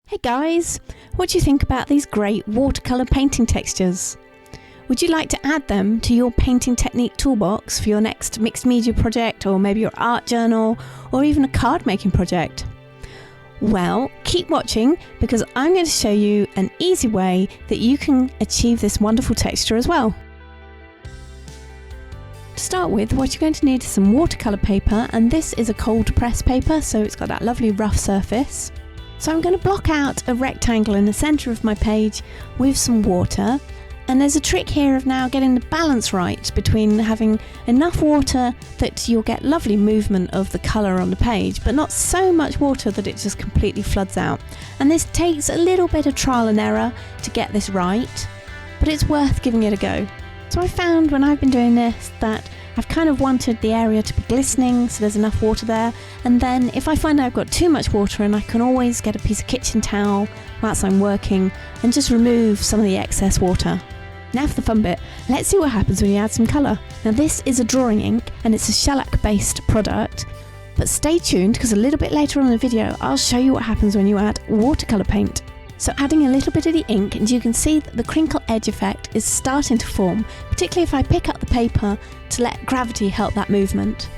Hey guys, what do you think about these great watercolor painting textures? Would you like to add them to your painting technique toolbox for your next mixed media project, or maybe your art journal, or even a card making project? Well, keep watching because I'm going to show you an easy way that you can achieve this wonderful texture as well. To start with, what you're going to need is some watercolor paper, and this is a cold press paper, so it's got that lovely rough surface. So I'm going to block out a rectangle in the centre of my page with some water, and there's a trick here of now getting the balance right between having enough water that you'll get lovely movement of the colour on the page, but not so much water that it just completely floods out. And this takes a little bit of trial and error to get this right, but it's worth giving it a go. So I found when I've been doing this that I've kind of wanted the area to be glistening, so there's enough water there, and then if I find I've got too much water, and I can always get a piece of kitchen towel whilst I'm working and just remove some of the excess water. Now for the fun bit, let's see what happens when you add some colour. Now this is a drawing ink and it's a shellac based product, but stay tuned because a little bit later on in the video I'll show you what happens when you add watercolour paint. So adding a little bit of the ink, and you can see that the crinkle edge effect is starting to form, particularly if I pick up the paper to let gravity help that movement.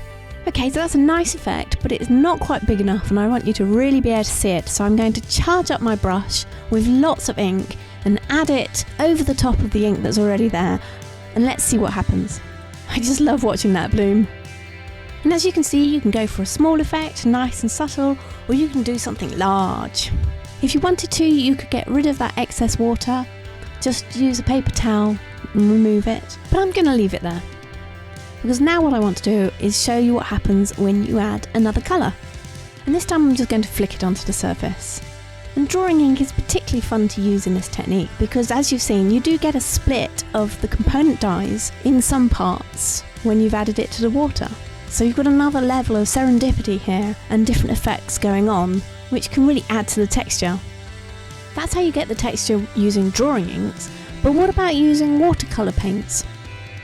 Okay, so that's a nice effect, but it's not quite big enough and I want you to really be able to see it, so I'm going to charge up my brush with lots of ink and add it over the top of the ink that's already there, and let's see what happens. I just love watching that bloom. And as you can see, you can go for a small effect, nice and subtle, or you can do something large. If you wanted to, you could get rid of that excess water, just use a paper towel and remove it, but I'm going to leave it there. Because now what I want to do is show you what happens when you add another colour. And this time I'm just going to flick it onto the surface. And drawing ink is particularly fun to use in this technique because, as you've seen, you do get a split of the component dyes in some parts when you've added it to the water. So you've got another level of serendipity here and different effects going on, which can really add to the texture. That's how you get the texture using drawing inks, but what about using watercolour paints?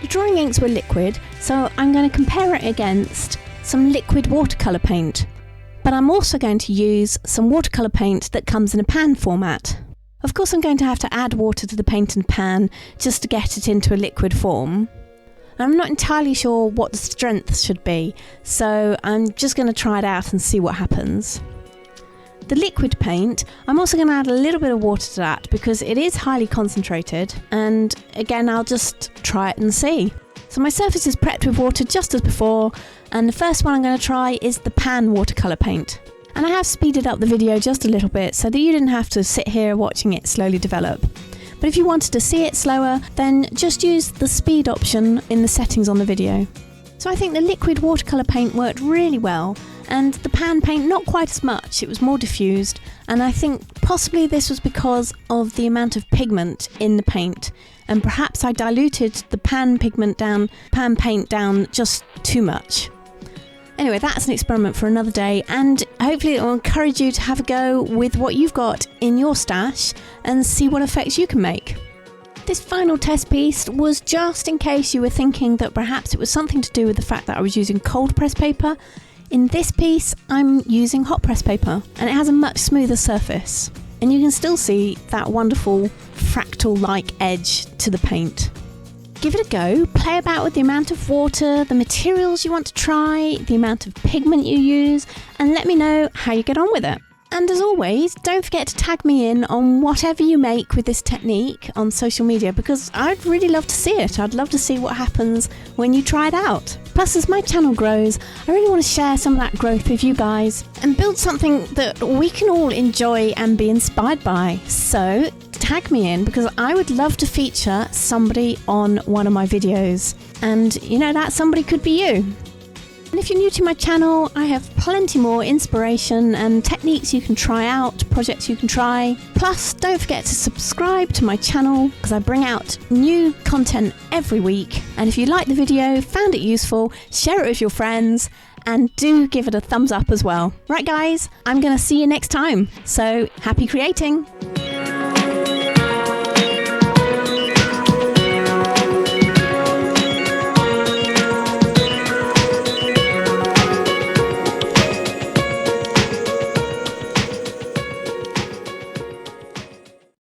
The drawing inks were liquid, so I'm going to compare it against some liquid watercolour paint. But I'm also going to use some watercolour paint that comes in a pan format. Of course I'm going to have to add water to the paint and pan just to get it into a liquid form. I'm not entirely sure what the strength should be, so I'm just going to try it out and see what happens. The liquid paint, I'm also going to add a little bit of water to that because it is highly concentrated, and again I'll just try it and see. So my surface is prepped with water just as before, and the first one I'm going to try is the pan watercolour paint. And I have speeded up the video just a little bit so that you didn't have to sit here watching it slowly develop. But if you wanted to see it slower, then just use the speed option in the settings on the video. So I think the liquid watercolour paint worked really well, and the pan paint not quite as much, it was more diffused, and I think possibly this was because of the amount of pigment in the paint, and perhaps I diluted the pan paint down just too much. Anyway, that's an experiment for another day, and hopefully it will encourage you to have a go with what you've got in your stash and see what effects you can make. This final test piece was just in case you were thinking that perhaps it was something to do with the fact that I was using cold press paper. In this piece, I'm using hot press paper, and it has a much smoother surface. And you can still see that wonderful fractal-like edge to the paint. Give it a go, play about with the amount of water, the materials you want to try, the amount of pigment you use, and let me know how you get on with it. And as always, don't forget to tag me in on whatever you make with this technique on social media, because I'd really love to see it. I'd love to see what happens when you try it out. Plus, as my channel grows, I really want to share some of that growth with you guys and build something that we can all enjoy and be inspired by. So tag me in because I would love to feature somebody on one of my videos. And you know, that somebody could be you. And if you're new to my channel, I have plenty more inspiration and techniques you can try out, projects you can try. Plus, don't forget to subscribe to my channel because I bring out new content every week. And if you liked the video, found it useful, share it with your friends, and do give it a thumbs up as well. Right guys, I'm going to see you next time. So happy creating!